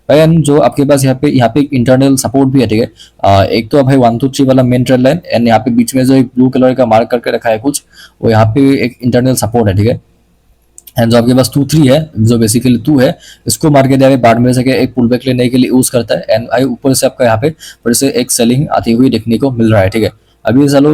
भाई एंड जो आपके पास यहाँ पे एक इंटरनल सपोर्ट भी है, ठीक है। एक तो भाई 1 2 3 वाला मेन ट्रेंड लाइन, एंड यहाँ पे बीच में जो एक ब्लू कलर का मार्क करके रखा है कुछ, वो यहाँ पे एक इंटरनल सपोर्ट है, ठीक है। एंड जो आपके पास 2 3 है, जो बेसिकली 2 है, इसको मार्केट यहाँ पे बाद में से एक पुल बैक लेने के लिए यूज करता है। एंड भाई ऊपर से आपका यहाँ पे फिर से एक सेलिंग आती हुई देखने को मिल रहा है, ठीक है। अभी चलो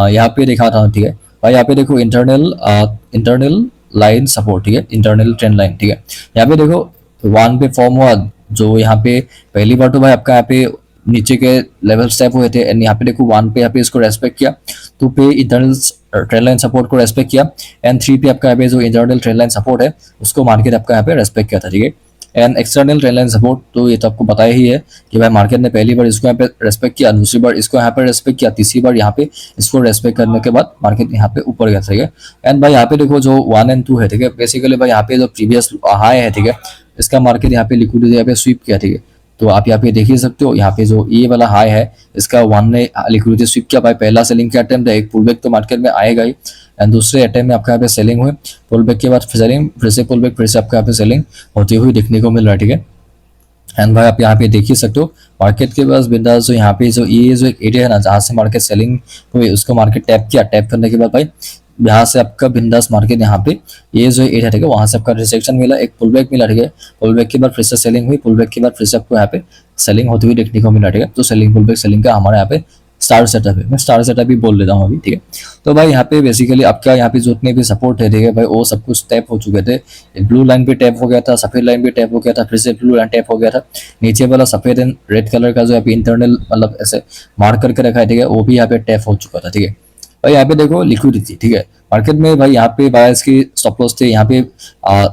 यहाँ पे देखा था, ठीक है भाई। यहाँ पे देखो इंटरनल लाइन सपोर्ट, ठीक है, इंटरनल ट्रेंड लाइन, ठीक है। यहाँ पे देखो 1 पे फॉर्म हुआ, जो यहाँ पे पहली बार तो भाई आपका यहाँ पे नीचे के लेवल स्टेप हुए थे, एंड यहाँ पे देखो 1 पे यहाँ पे इसको रेस्पेक्ट किया, 2 पे इंटरनल ट्रेंड लाइन सपोर्ट को रेस्पेक्ट किया, एंड 3 पे आपका यहाँ पे जो इंटरनल ट्रेंड लाइन सपोर्ट है उसको मार्केट आपका यहाँ पे रेस्पेक्ट किया था, ठीक है। And external trend line support तो ये तो आपको पता ही है कि भाई मार्केट ने पहली बार इसको यहाँ पे रेस्पेक्ट किया, दूसरी बार इसको यहाँ पे रेस्पेक्ट किया, तीसरी बार यहाँ पे इसको रेस्पेक्ट करने के बाद मार्केट यहाँ पे ऊपर गया, ठीक है। एंड भाई यहाँ पे देखो जो 1 एंड 2 है, ठीक है, बेसिकली भाई यहाँ पे जो प्रीवियस हाई है, ठीक है, इसका मार्केट यहाँ पे लिक्विडिटी यहाँ पे स्वीप किया, ठीक है। तो आप यहाँ पे देख ही सकते हो, यहाँ पे जो ये वाला हाई है इसका 1 ने लिक्विडिटी स्वीप किया भाई। पहला सेलिंग का अटेम्प्ट है, एक पुल बैक तो मार्केट में आएगा ही, एंड दूसरे अटेम्प्ट में आपका यहाँ पे सेलिंग हुई, पुल बैक के बाद सेलिंग, फिर से पुल बैक, फिर से आपका यहाँ पे सेलिंग होती हुई देखने को मिल रहा है, ठीक है। एंड भाई आप यहाँ पे देख ही सकते हो मार्केट के पास बिंदास जो यहाँ पे जो ये जो एक एरिया है ना, जहाँ से मार्केट सेलिंग हुई, उसको मार्केट टैप किया, टैप करने के बाद भाई यहाँ से आपका बिंदास मार्केट यहाँ पे ये जो एरिया, ठीक है, वहां से आपका रिजेक्शन मिला, एक पुल बैक मिला, ठीक है। पुल बैक के बाद फिर से सेलिंग हुई, पुल बैक के बाद फिर से आपको यहाँ पे सेलिंग होती हुई देखने को मिला, ठीक है। तो सेलिंग पुल बैक सेलिंग का हमारे यहाँ पे स्टार सेटअप है, मैं स्टार सेटअप भी बोल लेता हूँ अभी, ठीक है। तो भाई यहाँ पे बेसिकली आपका यहाँ पे जितने भी सपोर्ट है, ठीक है भाई, वो सब कुछ टैप हो चुके थे। ब्लू लाइन भी टैप हो गया था, सफेद लाइन भी टैप हो गया था, फिर से ब्लू लाइन टैप हो गया था। नीचे वाला सफेद एंड रेड कलर का जो यहाँ पे इंटरनल मतलब ऐसे मार्क करके रखा है, ठीक है, वो भी यहाँ पे टैप हो चुका था, ठीक है भाई। यहाँ पे देखो लिक्विडिटी, ठीक है, मार्केट में भाई यहाँ पे बायर्स की स्टॉप लॉस थे, यहाँ पे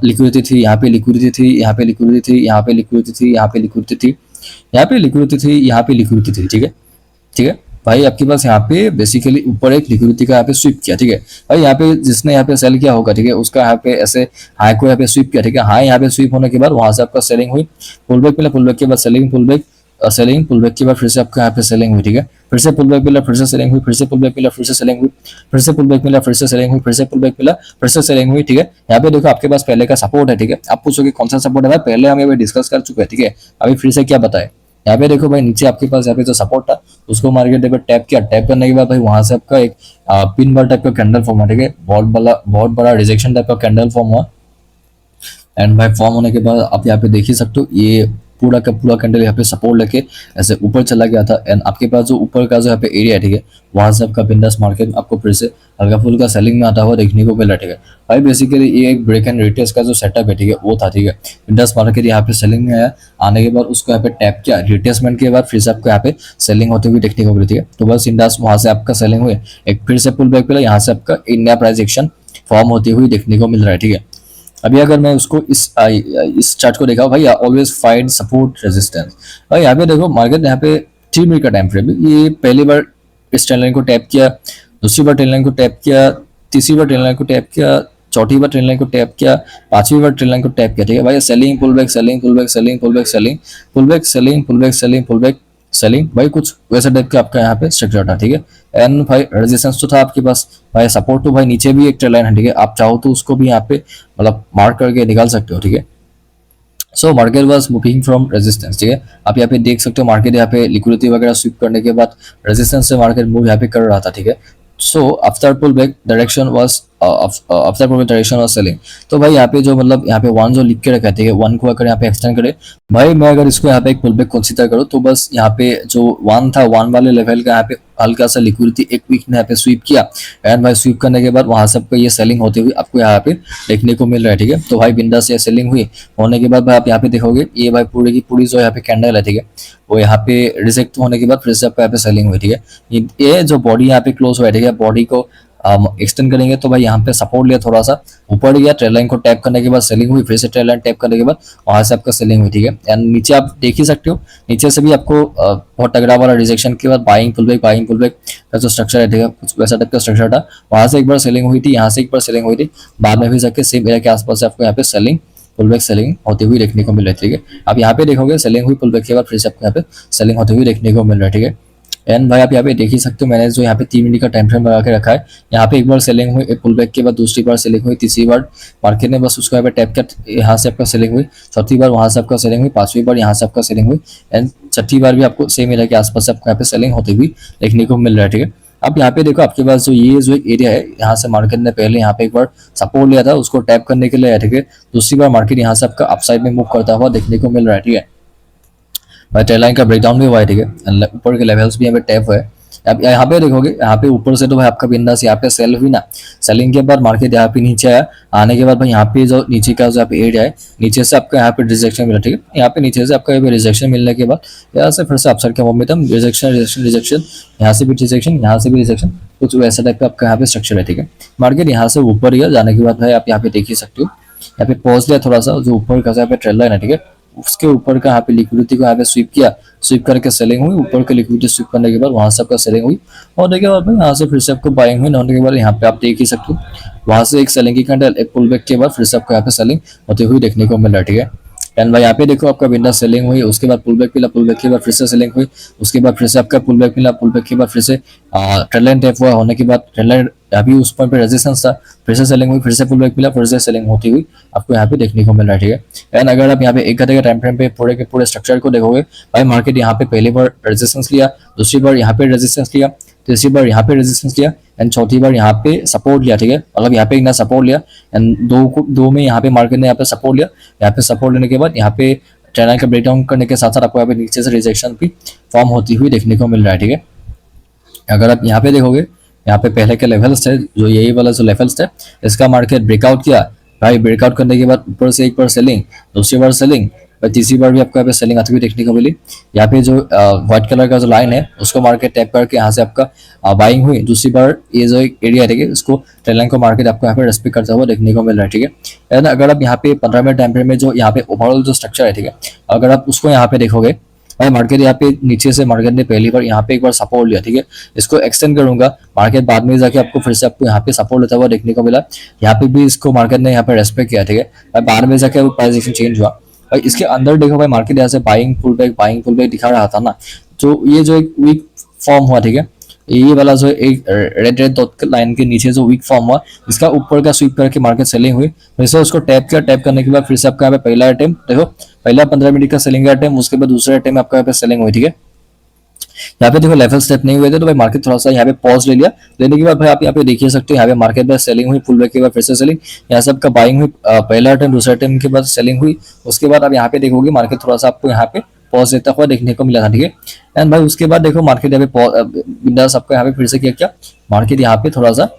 लिक्विडिटी थी, यहाँ पे लिक्विडिटी थी, यहाँ पे लिक्विडिटी थी, यहाँ पे लिक्विडिटी थी, यहाँ पे लिक्विडिटी थी, यहाँ पे लिक्विडिटी थी, यहाँ पे लिक्विडिटी थी, ठीक है, ठीक है भाई। आपके पास यहाँ पे बेसिकली ऊपर एक लिक्विडिटी का यहाँ पे स्वीप किया, ठीक है भाई। यहाँ पे जिसने यहाँ पे सेल किया होगा, ठीक है, उसका यहाँ पे ऐसे हाई को यहाँ पे स्वीप किया, ठीक है। हाई यहाँ पे स्वीप होने के बाद वहां से आपका सेलिंग हुई, पुल बैक मिला, पुल बैक के बाद selling, pull back selling, pull back के बाद फिर से आपका यहाँ पे सेलिंग हुई, ठीक है। फिर से पुल बैक मिला, फिर से सेलिंग हुई, फिर से पुल बैक मिला, फिर से सेलिंग हुई, फिर से पुल बैक मिला, फिर से सेलिंग हुई, फिर से पुल बैक मिला, फिर से सेलिंग हुई, ठीक है। यहाँ पे देखो आपके पास पहले का सपोर्ट है, ठीक है। आप पूछोगे कौन सा सपोर्ट है भाई, पहले हम ये डिस्कस कर चुके हैं, ठीक है। अभी फिर से क्या बताए, यहाँ पे देखो भाई नीचे आपके पास यहाँ पे जो सपोर्ट था उसको मार्केट पे टैप किया, टैप करने के बाद भाई वहां से आपका एक पिन बार टाइप का कैंडल फॉर्म हुआ, ठीक है, बहुत बड़ा रिजेक्शन टाइप का कैंडल फॉर्म हुआ। एंड भाई फॉर्म होने के बाद आप यहाँ पे देख ही सकते हो ये पूरा का पूरा कैंडल यहाँ पे सपोर्ट लेके ऐसे ऊपर चला गया था। एंड आपके पास जो ऊपर का जो यहाँ पे एरिया है, ठीक है, वहां से आपका बिंदास मार्केट आपको फिर से हल्का फुल्का सेलिंग में आता हुआ देखने को मिला, ठीक है भाई। बेसिकली ये एक ब्रेक एंड रिटेस्ट का जो सेटअप है, ठीक है, वो था, ठीक है। बिंदास मार्केट यहाँ पे सेलिंग में आया, आने के बाद उसको यहाँ पे टैप किया, रिटेस्टमेंट के बाद फिर से आपको यहाँ पे सेलिंग होते हुए देखने को मिली, ठीक है। तो बस इंडास वहां से आपका सेलिंग हुए, एक फिर से पुल बैक मिला, यहाँ से आपका एक नया प्राइस एक्शन फॉर्म होती हुई देखने को मिल रहा है, ठीक है। अभी अगर मैं उसको इस चार्ट को देखा भाई, ऑलवेज फाइंड सपोर्ट रेजिस्टेंस। भाई यहाँ पे देखो मार्केट यहाँ पे 3 मिनट का टाइम फ्रेम, ये पहली बार इस ट्रेंड लाइन को टैप किया, दूसरी बार ट्रेंड लाइन को टैप किया, तीसरी बार ट्रेंड लाइन को टैप किया, चौथी बार ट्रेंड लाइन को टैप किया, पांचवी बार ट्रेंड लाइन को टैप किया, ठीक है भाई। Selling pull back, selling pull back, selling pull back, selling pull back, selling pull back, selling pull back, selling भाई, कुछ वैसा टाइप का आपका यहाँ पे स्ट्रक्चर था, ठीक है। एंड भाई रेजिस्टेंस तो था आपके पास, भाई सपोर्ट तो भाई नीचे भी एक ट्रेंड लाइन है, ठीक है। आप चाहो तो उसको भी यहाँ पे मतलब मार्क करके निकाल सकते हो, ठीक है। So market was moving from resistance, ठीक है। आप यहाँ पे देख सकते हो मार्केट यहाँ पे लिक्विडिटी वगैरह स्वीप करने के बाद रेजिस्टेंस से मार्केट मूव यहाँ पे कर रहा था, ठीक है। So after pull back direction was after pull back direction was selling. तो भाई यहाँ पे जो मतलब यहाँ पे 1 जो लिख के रखा है, ठीक है, 1 को अगर यहाँ पे एक्सटेंड करे भाई, मैं अगर इसको यहाँ पे एक पुल बैक कंसीडर करूँ तो बस यहाँ पे जो 1 था, 1 वाले लेवल का यहाँ पे हल्का सा लिक्विडिटी एक वीक ने यहाँ पे स्वीप किया, एंड भाई स्वीप करने के बाद वहां से आपको ये सेलिंग होती हुई आपको यहाँ पे देखने को मिल रहा है, ठीक है। तो भाई बिंदा से सेलिंग हुई होने के बाद भाई आप यहाँ पे देखोगे ये भाई पूरी की पूरी जो यहाँ पे कैंडल है, ठीक है, वो यहाँ पे रिजेक्ट होने के बाद फिर से आपको यहाँ पे सेलिंग हुई, ठीक है। ये जो बॉडी यहाँ पे क्लोज हुआ है, ठीक है, बॉडी को एक्सटेंड करेंगे तो भाई यहाँ पे सपोर्ट लिया, थोड़ा सा ऊपर गया, ट्रेड लाइन को टैप करने के बाद सेलिंग हुई, फिर से ट्रेड लाइन टैप करने के बाद वहां से आपका सेलिंग हुई, ठीक है। एंड नीचे आप देख ही सकते हो, नीचे से भी आपको बहुत तगड़ा वाला रिजेक्शन के बाद बाइंग पुल बैक का जो स्ट्रक्चर है, ठीक है, कुछ वैसा टाइप का स्ट्रक्चर था। वहां से एक बार सेलिंग हुई थी, यहाँ से एक बार सेलिंग हुई थी, बाद में भी जाके सेम एरिया के आसपास आपको यहाँ पे सेलिंग पुल बैक सेलिंग होती हुई देखने को मिल रही है, ठीक है। आप यहाँ पे देखोगे सेलिंग हुई पुल बैक के बाद फिर से आपको यहाँ पे सेलिंग होती हुई देखने को मिल रहा है, ठीक है। एंड भाई आप यहाँ पे देख ही सकते हो, मैंने जो यहाँ पे 3 मिनट का टाइम फ्रेम लगा के रखा है। यहाँ पे एक बार सेलिंग हुई, एक पुल बैक के बाद दूसरी बार सेलिंग हुई, तीसरी बार मार्केट ने बस उसको यहाँ पे टैप किया, यहाँ से आपका सेलिंग हुई, चौथी बार वहां से आपका सेलिंग हुई, पांचवी बार यहाँ से आपका सेलिंग हुई, एंड छठी बार भी आपको सेम एरिया के आसपास से आपको यहाँ पे सेलिंग होती हुई देखने को मिल रहा है। ठीक है, अब यहाँ पे देखो आपके पास जो ये जो एक एरिया है, यहाँ से मार्केट ने पहले यहाँ पे एक बार सपोर्ट लिया था, उसको टैप करने के लिए। ठीक है, दूसरी बार मार्केट यहाँ से आपका अपसाइड में मूव करता हुआ देखने को मिल रहा है। ठीक है, भाई ट्रेड लाइन का ब्रेकडाउन भी हुआ है। ठीक है, ऊपर के लेवल्स भी यहाँ पे टैप हुए। अब यहाँ पे देखोगे, यहाँ पे ऊपर से तो भाई आपका बिंदास यहाँ पे सेल हुई ना, सेलिंग के बाद मार्केट यहाँ पे नीचे आया, आने के बाद भाई यहाँ पे जो नीचे का जो यहाँ पे एरिया है, नीचे से आपका यहाँ पे रिजेक्शन मिला। ठीक है, यहाँ पे नीचे से आपका यहाँ पे रिजेक्शन मिलने के बाद यहाँ से फिर से अपसाइड का मोमेंटम, रिजेक्शन रिजेक्शन रिजेक्शन, यहाँ से भी रिजेक्शन, यहाँ से भी रिजेक्शन, कुछ वैसा टाइप का आपका यहाँ पे स्ट्रक्चर है। ठीक है, मार्केट यहाँ से ऊपर गया, जाने के बाद भाई आप यहाँ पे देख ही सकते हो, यहाँ पे पॉज लिया थोड़ा सा, जो ऊपर का यहाँ पे ट्रेड लाइन है। ठीक है, उसके ऊपर का यहाँ पे लिक्विडिटी को यहाँ पे स्वीप किया, स्वीप करके सेलिंग हुई, ऊपर के लिक्विडिटी स्वीप करने के बाद वहां से आपका सेलिंग हुई, और देखिए बाद में यहाँ से फिर से आपको बाइंग हुई, होने के बाद यहाँ पे आप देख ही सकते हो, वहां से एक सेलिंग की कैंडल, एक पुल बैक के बाद फिर से आपको यहाँ पे सेलिंग होती हुई देखने को मिल रहा है। ठीक है, एंड भाई यहाँ पे देखो आपका विंडो सेलिंग हुई, उसके बाद पुल बैक मिला, पुल बैक के बाद फिर से सेलिंग हुई, उसके बाद फिर से आपका पुल बैक मिला, पुल बैक के बाद फिर से ट्रेंड लाइन टैप हुआ, होने के बाद ट्रेंड लाइन अभी उस पॉइंट पे रेजिस्टेंस था, फिर से सेलिंग हुई, फिर से पुल बैक मिला, फिर से सेलिंग होती हुई आपको यहाँ पे देखने को मिल रहा है। ठीक है, एंड अगर आप यहाँ पे एक घंटे के टाइम फ्रेम पे पूरे के पूरे स्ट्रक्चर को देखोगे, भाई मार्केट यहाँ पे पहली बार रेजिस्टेंस लिया, दूसरी बार यहाँ पे रेजिस्टेंस लिया, तीसरी बार यहाँ पे रेजिस्टेंस लिया, एंड चौथी बार यहाँ पे सपोर्ट लिया। ठीक है, मतलब यहाँ पे एक ना सपोर्ट लिया, एंड दो में यहाँ पे मार्केट ने यहाँ पे सपोर्ट लिया, यहाँ पे सपोर्ट लेने के बाद यहाँ पे ट्रेंड लाइन का ब्रेकडाउन करने के साथ साथ आपको यहाँ पे नीचे से रिजेक्शन भी फॉर्म होती हुई देखने को मिल रहा है। ठीक है, अगर आप यहाँ पे देखोगे, यहाँ पे पहले के लेवल्स थे, जो यही वाला जो लेवल्स थे, इसका मार्केट ब्रेकआउट किया, भाई ब्रेकआउट करने के बाद ऊपर से एक बार सेलिंग, दूसरी बार सेलिंग, और तीसरी बार भी आपको यहाँ पे सेलिंग आती हुई देखने को मिली। यहाँ पे जो व्हाइट कलर का जो लाइन है, उसको मार्केट टैप करके यहाँ से आपका बाइंग हुई, दूसरी बार ये जो एरिया है, ठीक है, इसको ट्रेंड लाइन को मार्केट आपको यहाँ पे रेस्पेक्ट करता हुआ देखने को मिल रहा है। ठीक है, एंड अगर आप यहाँ पे 15 मिनट टाइम फ्रेम में जो यहाँ पे ओवरऑल जो स्ट्रक्चर है, ठीक है, अगर आप उसको यहाँ पे देखोगे, भाई मार्केट यहाँ पे नीचे से मार्केट ने पहली बार यहाँ पे एक बार सपोर्ट लिया। ठीक है, इसको एक्सटेंड करूंगा, मार्केट बाद में जाके आपको फिर से आपको यहाँ पे सपोर्ट लेता हुआ देखने को मिला, यहाँ पे भी इसको मार्केट ने यहाँ पे रेस्पेक्ट किया। ठीक है, बाद में जाके प्राइस एक्शन चेंज हुआ, भाई इसके अंदर देखो भाई मार्केट यहाँ से बाइंग पुल बैक दिखा रहा था ना, तो ये जो एक वीक फॉर्म हुआ, ठीक है, ये वाला जो एक रेड रेड डॉट लाइन के नीचे जो वीक फॉर्म हुआ, इसका ऊपर का स्वीप करके मार्केट सेलिंग हुई, फिर से उसको टैप किया, टैप करने के बाद फिर से आपका यहाँ पे पहला अटेम्प्ट देखो, पहला 15 मिनट का सेलिंग अटेम्प्ट, उसके बाद दूसरे अटेम्प्ट आपका यहाँ पे सेलिंग हुई। ठीक है, यहाँ पे देखो लेवल स्टेप नहीं हुए थे, तो भाई मार्केट थोड़ा सा यहाँ पे पॉज ले लिया, लेने के बाद भाई आप यहाँ पे देखिए सकते हो, यहाँ पे मार्केट में सेलिंग हुई, पुल बैक के बाद फिर से सेलिंग, यहाँ से आपका बाइंग हुई, पहला अटेम्प्ट दूसरा अटेम्प्ट के बाद सेलिंग हुई, उसके बाद आप यहाँ पे देखोगे मार्केट थोड़ा सा आपको यहाँ पे पॉज देता हुआ देखने को मिला था। ठीक है, एंड भाई उसके बाद देखो मार्केट यहाँ पे विंडोज आपको यहाँ पे फिर से क्या मार्केट यहाँ पे थोड़ा सा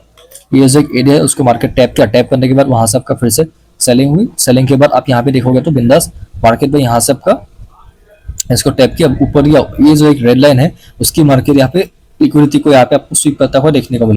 ये जो एरिया है उसको मार्केट टैप किया, टैप करने के बाद वहां से आपका फिर से सेलिंग हुई, सेलिंग के बाद आप यहाँ पे देखोगे तो बिंदास मार्केट में यहाँ से आपका इसको टैप किया, ऊपर गया, ये जो एक रेड लाइन है उसकी मार्केट यहाँ पे लिक्विडिटी को यहाँ पे आपको स्वीप करता हुआ देखने को मिला।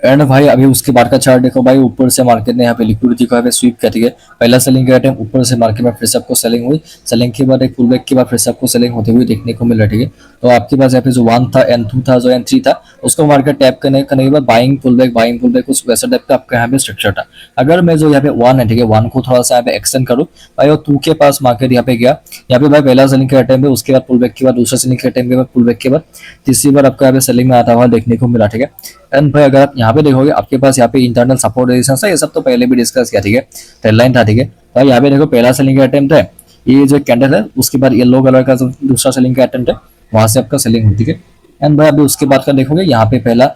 एंड भाई अभी उसके बाद का चार्ट देखो भाई, ऊपर से मार्केट ने यहाँ पे लिक्विडिटी को यहाँ पे स्वीप किया। ठीक है, पहला सेलिंग का टाइम ऊपर से मार्केट में फिर से आपको सेलिंग हुई, सेलिंग के बाद एक पुल बैक के बाद फिर से आपको सेलिंग होते हुए देखने को मिल रहा है। ठीक है, तो आपके पास यहाँ पे जो 1 था, N2 था, जो N3 था, उसको मार्केट टैप करने के बाद बाइंग पुल बैक उस वैसा टाइप का आपका यहाँ पे स्ट्रक्चर था। अगर मैं जो यहाँ पे 1 है, ठीक है, 1 को थोड़ा सा यहाँ पे एक्सटेंड करूँ भाई, और 2 के पास मार्केट यहाँ पे गया, यहाँ पे भाई पहला सेलिंग का टाइम है, उसके बाद पुल बैक के बाद दूसरा सेलिंग का टाइम के बाद पुल बैक के बाद तीसरी बार आपका यहाँ पे सेलिंग में आता हुआ देखने को मिला। ठीक है, एंड भाई अगर आप यहाँ पे देखोगे आपके पास यहाँ पे इंटरनल सपोर्ट रेजिस्टेंस है, ये सब तो पहले भी डिस्कस किया। ठीक है, ट्रेंड लाइन था। ठीक है, तो यहाँ पे देखो पहला सेलिंग का अटेम्प्ट है, ये जो कैंडल है, उसके बाद येलो कलर का जो दूसरा सेलिंग का अटेम्प्ट है, वहां से आपका सेलिंग हुई। ठीक है, एंड भाई अभी उसके बाद का देखोगे यहाँ पे पहला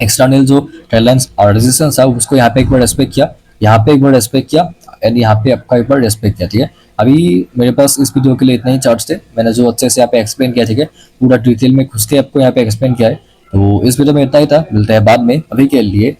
एक्सटर्नल जो ट्रेंड लाइन और रेजिस्टेंस है उसको यहाँ पे एक बार रेस्पेक्ट किया, यहाँ पे एक बार रेस्पेक्ट किया, एंड यहाँ पे आपका एक बार रेस्पेक्ट किया। ठीक है, अभी मेरे पास इस वीडियो के लिए इतने ही चार्ट्स थे, मैंने जो अच्छे से यहाँ पे एक्सप्लेन किया। ठीक है, पूरा डिटेल में घुस के आपको यहाँ पे एक्सप्लेन किया है, तो इस वीडियो में इतना ही था, मिलता है बाद में, अभी के लिए